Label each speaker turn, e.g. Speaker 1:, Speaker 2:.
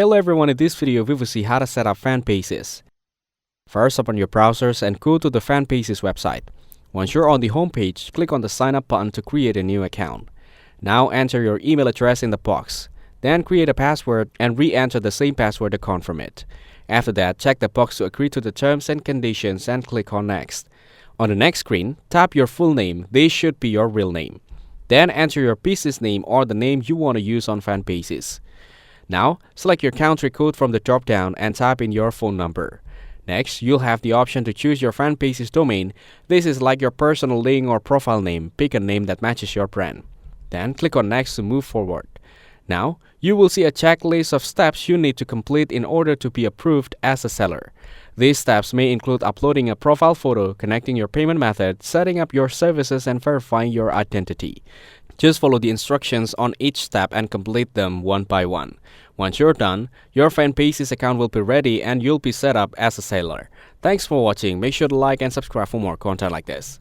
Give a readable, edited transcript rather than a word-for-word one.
Speaker 1: Hello everyone, in this video we will see how to set up Fanbasis. First, open your browsers and go to the Fanbasis website. Once you're on the home page, click on the sign up button to create a new account. Now enter your email address in the box. Then create a password and re-enter the same password to confirm it. After that, check the box to agree to the terms and conditions and click on next. On the next screen, type your full name. This should be your real name. Then enter your business name or the name you want to use on Fanbasis. Now, select your country code from the drop-down and type in your phone number. Next, you'll have the option to choose your Fanbasis domain. This is like your personal link or profile name. Pick a name that matches your brand. Then click on Next to move forward. Now, you will see a checklist of steps you need to complete in order to be approved as a seller. These steps may include uploading a profile photo, connecting your payment method, setting up your services, and verifying your identity. Just follow the instructions on each step and complete them one by one. Once you're done, your Fanbasis account will be ready and you'll be set up as a seller. Thanks for watching. Make sure to like and subscribe for more content like this.